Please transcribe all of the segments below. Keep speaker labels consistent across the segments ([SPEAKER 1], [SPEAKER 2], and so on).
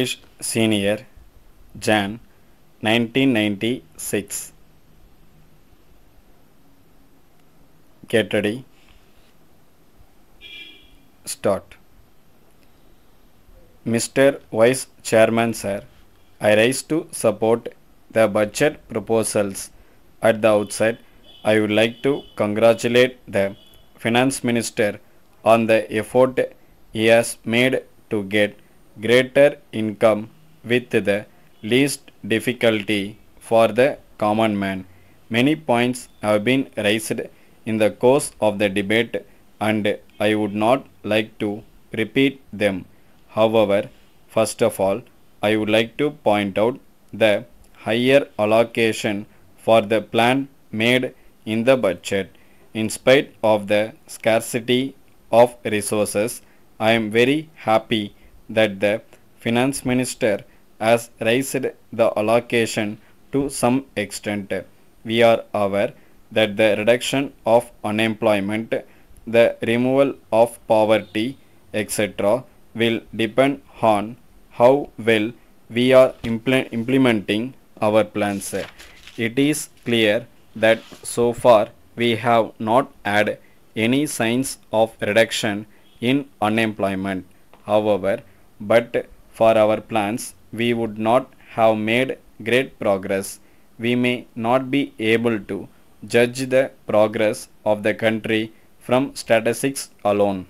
[SPEAKER 1] English Senior, Jan 1996. Get ready. Start. Mr. Vice Chairman Sir, I rise to support the budget proposals. At the outset, I would like to congratulate the Finance Minister on the effort he has made to get greater income with the least difficulty for the common man. Many points have been raised in the course of the debate and I would not like to repeat them. However, first of all, I would like to point out the higher allocation for the plan made in the budget. In spite of the scarcity of resources, I am very happy that the Finance Minister has raised the allocation to some extent. We are aware that the reduction of unemployment, the removal of poverty, etc., will depend on how well we are implementing our plans. It is clear that so far we have not had any signs of reduction in unemployment. However, but for our plans, we would not have made great progress. We may not be able to judge the progress of the country from statistics alone.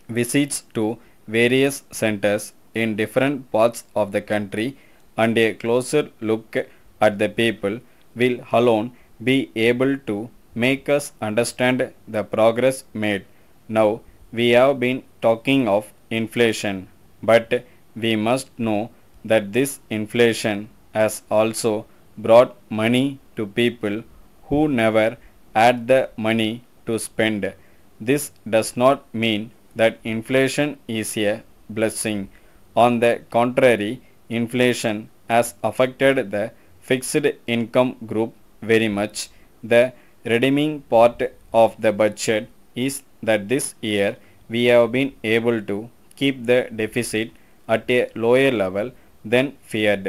[SPEAKER 1] Visits to various centers in different parts of the country and a closer look at the people will alone be able to make us understand the progress made. Now, we have been talking of inflation, but we must know that this inflation has also brought money to people who never had the money to spend. This does not mean that inflation is a blessing. On the contrary, inflation has affected the fixed income group very much. The redeeming part of the budget is that this year we have been able to keep the deficit at a lower level than feared.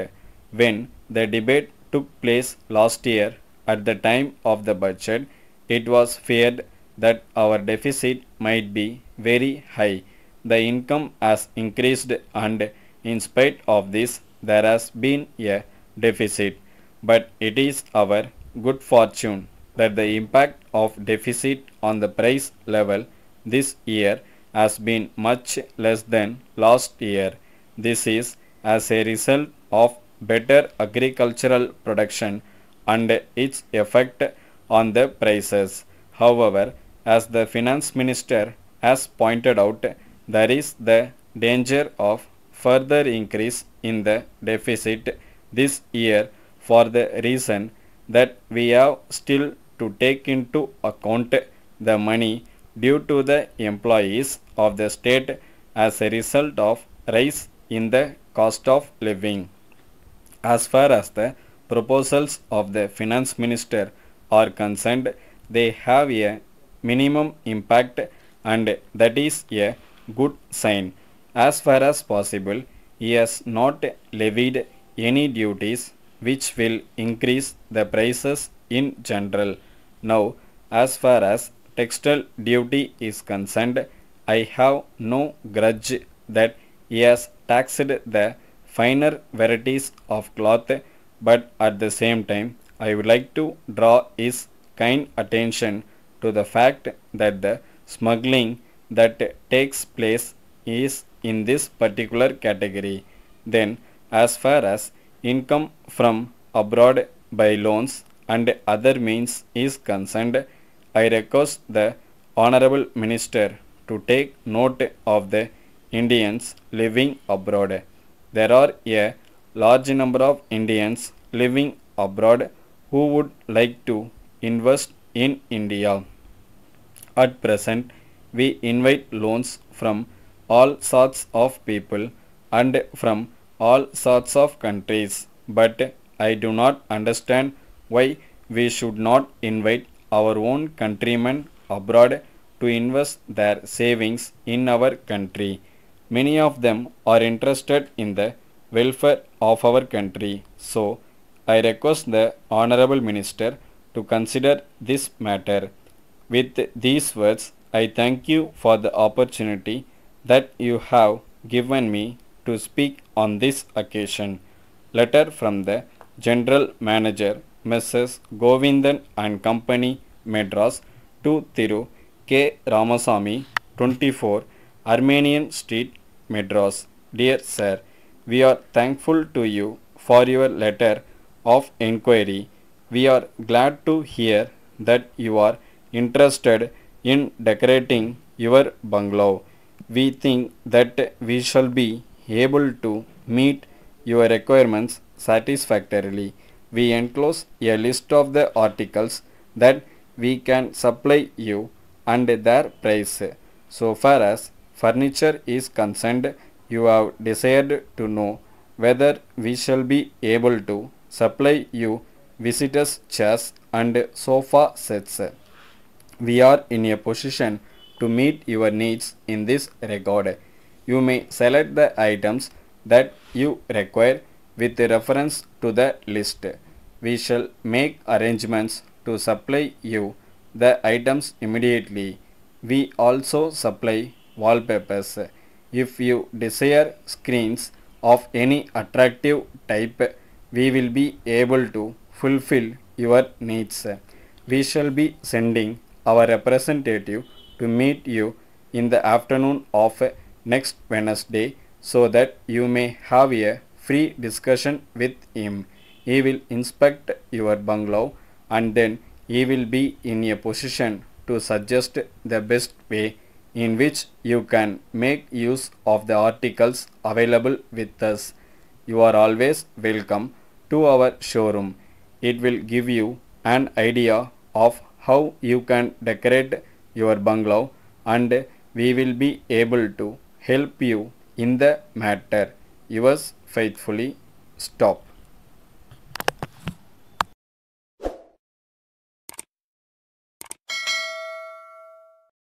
[SPEAKER 1] When the debate took place last year at the time of the budget, it was feared that our deficit might be very high. The income has increased and in spite of this there has been a deficit. But it is our good fortune that the impact of deficit on the price level this year has been much less than last year. This is as a result of better agricultural production and its effect on the prices. However, as the Finance Minister has pointed out, there is the danger of further increase in the deficit this year for the reason that we have still to take into account the money due to the employees of the state as a result of rise in the cost of living. As far as the proposals of the Finance Minister are concerned, they have a minimum impact and that is a good sign. As far as possible, he has not levied any duties which will increase the prices in general. Now, as far as textile duty is concerned, I have no grudge that he has taxed the finer varieties of cloth, but at the same time, I would like to draw his kind attention to the fact that the smuggling that takes place is in this particular category. Then, as far as income from abroad by loans and other means is concerned, I request the Honorable Minister to take note of the Indians living abroad. There are a large number of Indians living abroad who would like to invest in India. At present, we invite loans from all sorts of people and from all sorts of countries, but I do not understand why we should not invite our own countrymen abroad to invest their savings in our country. Many of them are interested in the welfare of our country. So, I request the Honorable Minister to consider this matter. With these words, I thank you for the opportunity that you have given me to speak on this occasion. Letter from the General Manager, Mrs. Govindan and Company, Madras, to Thiru K. Ramasamy, 24, Armenian Street, Madras. Dear Sir, we are thankful to you for your letter of inquiry. We are glad to hear that you are interested in decorating your bungalow. We think that we shall be able to meet your requirements satisfactorily. We enclose a list of the articles that we can supply you and their price. So far as furniture is concerned, you have desired to know whether we shall be able to supply you visitors' chairs and sofa sets. We are in a position to meet your needs in this regard. You may select the items that you require with reference to the list. We shall make arrangements to supply you the items immediately. We also supply wallpapers. If you desire screens of any attractive type, we will be able to fulfill your needs. We shall be sending our representative to meet you in the afternoon of next Wednesday so that you may have a free discussion with him. He will inspect your bungalow and then he will be in a position to suggest the best way in which you can make use of the articles available with us. You are always welcome to our showroom. It will give you an idea of how you can decorate your bungalow and we will be able to help you in the matter. Yours faithfully, Stop.